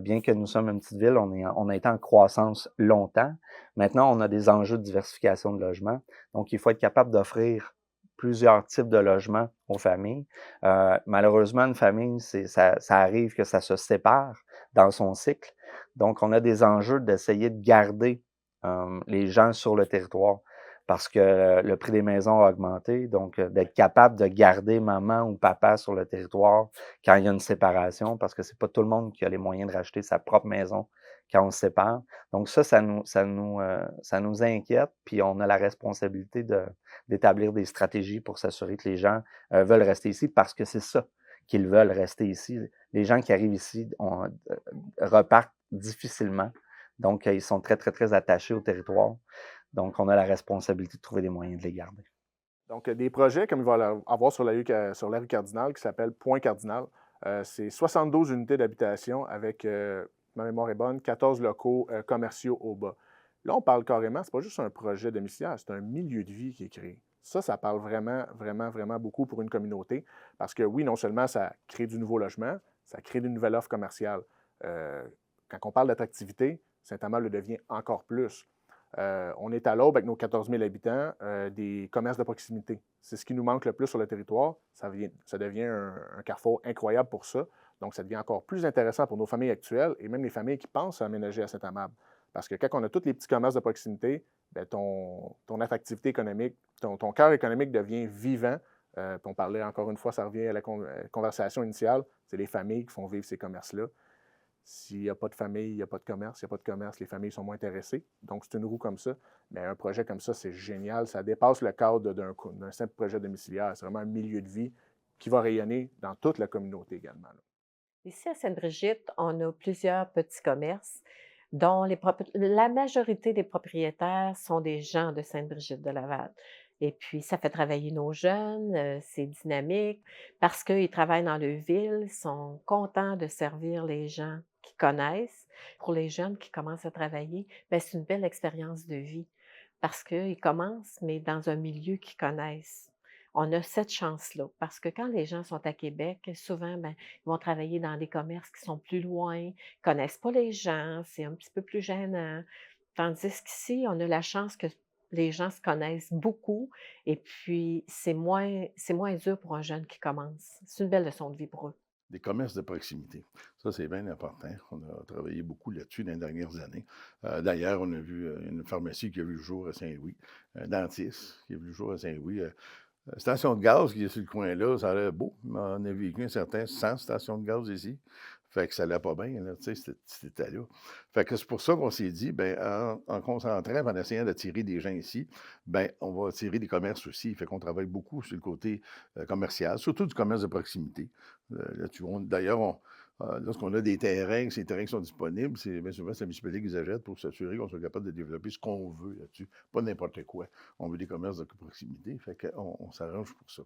Bien que nous sommes une petite ville, on a été en croissance longtemps. Maintenant, on a des enjeux de diversification de logements. Donc, il faut être capable d'offrir plusieurs types de logements aux familles. Malheureusement, une famille, ça arrive que ça se sépare dans son cycle. Donc, on a des enjeux d'essayer de garder les gens sur le territoire parce que le prix des maisons a augmenté. Donc, d'être capable de garder maman ou papa sur le territoire quand il y a une séparation, parce que c'est pas tout le monde qui a les moyens de racheter sa propre maison quand on se sépare. Donc ça nous inquiète, puis on a la responsabilité d'établir des stratégies pour s'assurer que les gens veulent rester ici parce que c'est ça qu'ils veulent rester ici. Les gens qui arrivent ici repartent difficilement. Donc, ils sont très, très, très attachés au territoire. Donc, on a la responsabilité de trouver des moyens de les garder. Donc, des projets comme il va y avoir sur la rue Cardinal qui s'appelle Point Cardinal. C'est 72 unités d'habitation avec, ma mémoire est bonne, 14 locaux commerciaux au bas. Là, on parle carrément, c'est pas juste un projet domiciliaire, c'est un milieu de vie qui est créé. Ça parle vraiment, vraiment, vraiment beaucoup pour une communauté parce que oui, non seulement ça crée du nouveau logement, ça crée une nouvelle offre commerciale. Euh, Quand on parle d'attractivité, Saint-Amand le devient encore plus. On est à l'aube avec nos 14 000 habitants, des commerces de proximité. C'est ce qui nous manque le plus sur le territoire. Ça devient un carrefour incroyable pour ça. Donc, ça devient encore plus intéressant pour nos familles actuelles et même les familles qui pensent à aménager à Saint-Amable. Parce que quand on a tous les petits commerces de proximité, bien, ton attractivité économique, ton cœur économique devient vivant. On parlait encore une fois, ça revient à la conversation initiale, c'est les familles qui font vivre ces commerces-là. S'il n'y a pas de famille, il n'y a pas de commerce. S'il n'y a pas de commerce, les familles sont moins intéressées. Donc, c'est une roue comme ça. Mais un projet comme ça, c'est génial. Ça dépasse le cadre d'un simple projet domiciliaire. C'est vraiment un milieu de vie qui va rayonner dans toute la communauté également. Là. Ici, à Sainte-Brigitte, on a plusieurs petits commerces dont la majorité des propriétaires sont des gens de Sainte-Brigitte de Laval. Et puis, ça fait travailler nos jeunes, c'est dynamique parce qu'ils travaillent dans le ville, ils sont contents de servir les gens qui connaissent. Pour les jeunes qui commencent à travailler, bien, c'est une belle expérience de vie parce qu'ils commencent, mais dans un milieu qu'ils connaissent. On a cette chance-là parce que quand les gens sont à Québec, souvent, ben, ils vont travailler dans des commerces qui sont plus loin, ils connaissent pas les gens, c'est un petit peu plus gênant. Tandis qu'ici, on a la chance que les gens se connaissent beaucoup et puis c'est moins dur pour un jeune qui commence. C'est une belle leçon de vie pour eux. Des commerces de proximité. Ça, c'est bien important. On a travaillé beaucoup là-dessus dans les dernières années. D'ailleurs, on a vu une pharmacie qui a vu le jour à Saint-Louis, un dentiste qui a vu le jour à Saint-Louis. Station de gaz qui est sur le coin là, ça a l'air beau, mais on a vécu un certain 100 stations de gaz ici. Fait que ça allait pas bien, là, tu sais, c'était là. Fait que c'est pour ça qu'on s'est dit, ben, en concentrant, en essayant d'attirer des gens ici, ben, on va attirer des commerces aussi. Fait qu'on travaille beaucoup sur le côté commercial, surtout du commerce de proximité. D'ailleurs, lorsqu'on a des terrains, que ces terrains qui sont disponibles, c'est bien souvent c'est la municipalité qui les achète pour s'assurer qu'on soit capable de développer ce qu'on veut là-dessus. Pas n'importe quoi. On veut des commerces de proximité, fait qu'on on s'arrange pour ça.